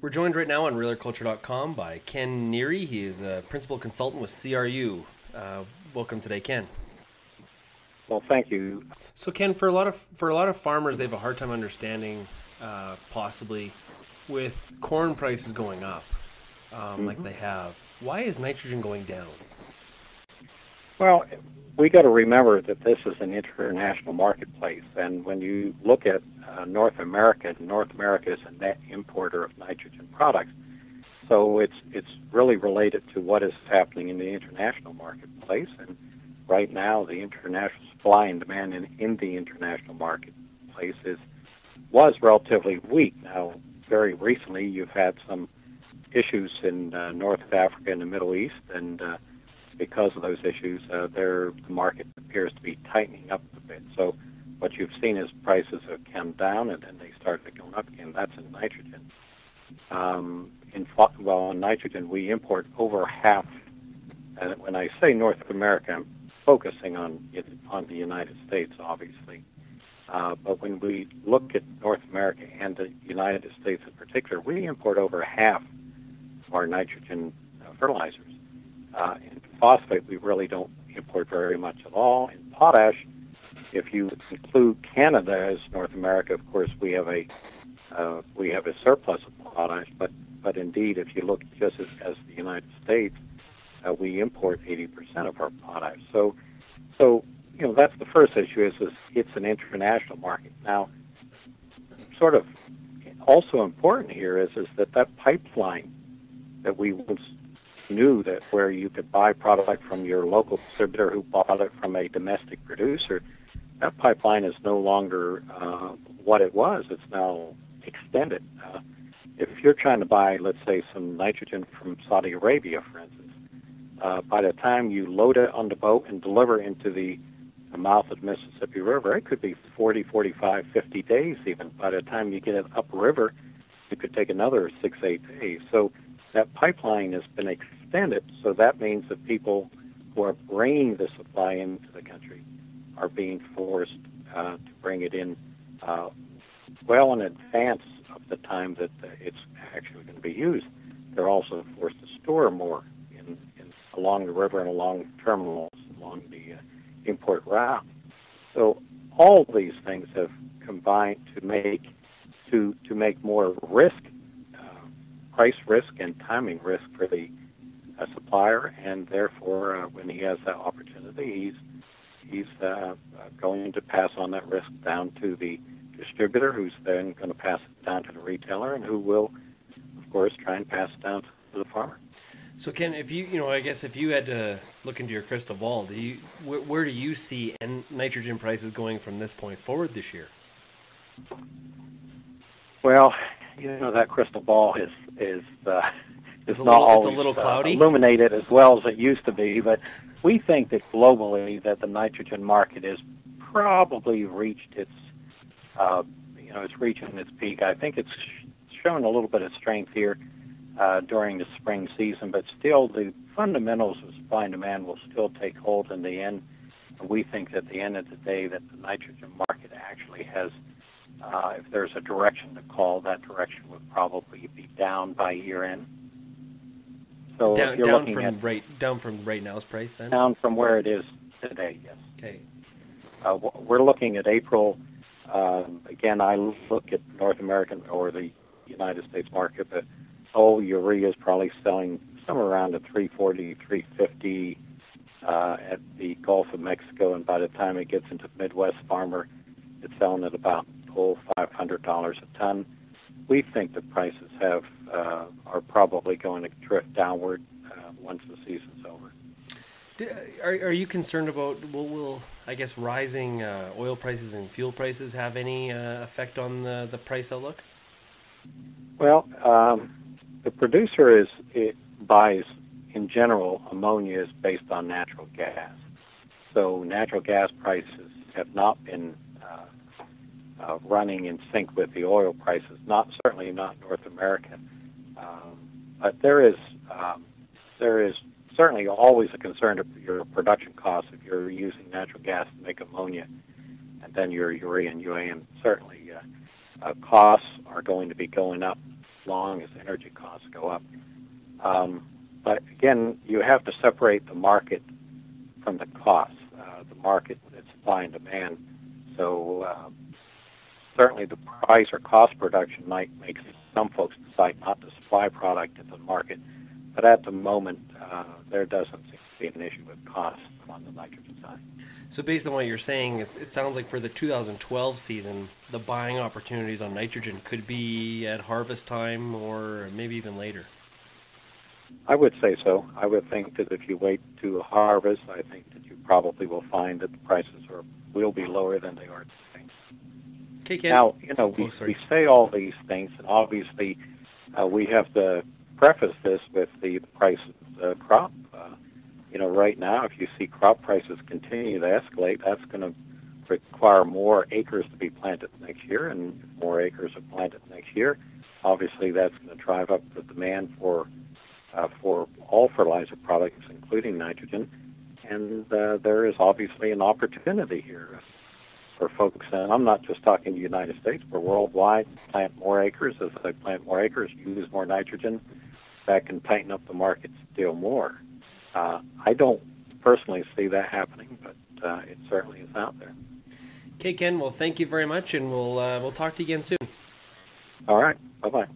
We're joined right now on RealAgriculture.com by Ken Nyiri. He is a principal consultant with CRU. Welcome today, Ken. Well, thank you. So, Ken, for a lot of farmers, they have a hard time understanding, possibly, with corn prices going up, like they have. Why is nitrogen going down? Well, we got to remember that this is an international marketplace, and when you look at North America is a net importer of nitrogen products. So it's really related to what is happening in the international marketplace. And right now, the international supply and demand in the international marketplace was relatively weak. Now, very recently, you've had some issues in North Africa and the Middle East, and because of those issues, the market appears to be tightening up a bit. So what you've seen is prices have come down, and then they started going up again. That's in nitrogen. In nitrogen, we import over half. And when I say North America, I'm focusing on the United States, obviously. But when we look at North America and the United States in particular, we import over half of our nitrogen fertilizers. In phosphate, we really don't import very much at all. In potash, if you include Canada as North America, of course, we have a surplus of potash. But indeed, if you look just as the United States, we import 80% of our potash. So that's the first issue. Is it's an international market. Now, sort of also important here is that pipeline that we once knew that where you could buy product from your local distributor who bought it from a domestic producer, that pipeline is no longer what it was. It's now extended. If you're trying to buy, let's say, some nitrogen from Saudi Arabia, for instance, by the time you load it on the boat and deliver into the mouth of the Mississippi River, it could be 40, 45, 50 days even. By the time you get it upriver, it could take another 6, 8 days. So that pipeline has been extended, so that means that people who are bringing the supply into the country are being forced to bring it in well in advance of the time that it's actually going to be used. They're also forced to store more along the river and along terminals along the import route. So all these things have combined to make more risk, price risk and timing risk for the supplier, and therefore when he has that opportunity, he's going to pass on that risk down to the distributor, who's then going to pass it down to the retailer, and who will, of course, try and pass it down to the farmer. So, Ken, if I guess if you had to look into your crystal ball, where do you see nitrogen prices going from this point forward this year? Well, that crystal ball is it's not always a little cloudy, illuminated as well as it used to be. But we think that globally that the nitrogen market has probably reached it's reaching its peak. I think it's shown a little bit of strength here during the spring season, but still the fundamentals of supply and demand will still take hold in the end. We think that at the end of the day that the nitrogen market actually has, if there's a direction to call, that direction would probably be down by year end. So down from right now's price, then? Down from where it is today, yes. Okay. We're looking at April. Again, I look at North American or the United States market, but urea is probably selling somewhere around at $340, $350 at the Gulf of Mexico, and by the time it gets into the Midwest farmer, it's selling at about $500 a ton. We think the prices are probably going to drift downward once the season's over. Are you concerned about will I guess rising oil prices and fuel prices have any effect on the price outlook? Well, the producer buys in general ammonia is based on natural gas. So natural gas prices have not been running in sync with the oil prices. Certainly not North America, but there is certainly always a concern of your production costs if you're using natural gas to make ammonia, and then your urea and UAN. Certainly, costs are going to be going up long as energy costs go up. But again, you have to separate the market from the costs. The market is supply and demand. So certainly the price or cost production might make some folks decide not to supply product into the market. But at the moment, there doesn't seem to be an issue with cost on the nitrogen side. So based on what you're saying, it sounds like for the 2012 season, the buying opportunities on nitrogen could be at harvest time or maybe even later. I would say so. I would think that if you wait to harvest, I think that you probably will find that the prices will be lower than they are today. Okay, Ken. Now, we say all these things, and obviously we have to preface this with the price of the crop. Right now, if you see crop prices continue to escalate, that's going to require more acres to be planted next year, and if more acres are planted next year, obviously that's going to drive up the demand for all fertilizer products, including nitrogen, and there is obviously an opportunity here for folks, and I'm not just talking the United States, but worldwide, plant more acres. As they plant more acres, use more nitrogen, that can tighten up the market still more. I don't personally see that happening, but it certainly is out there. Okay, Ken, well, thank you very much, and we'll talk to you again soon. All right, bye-bye.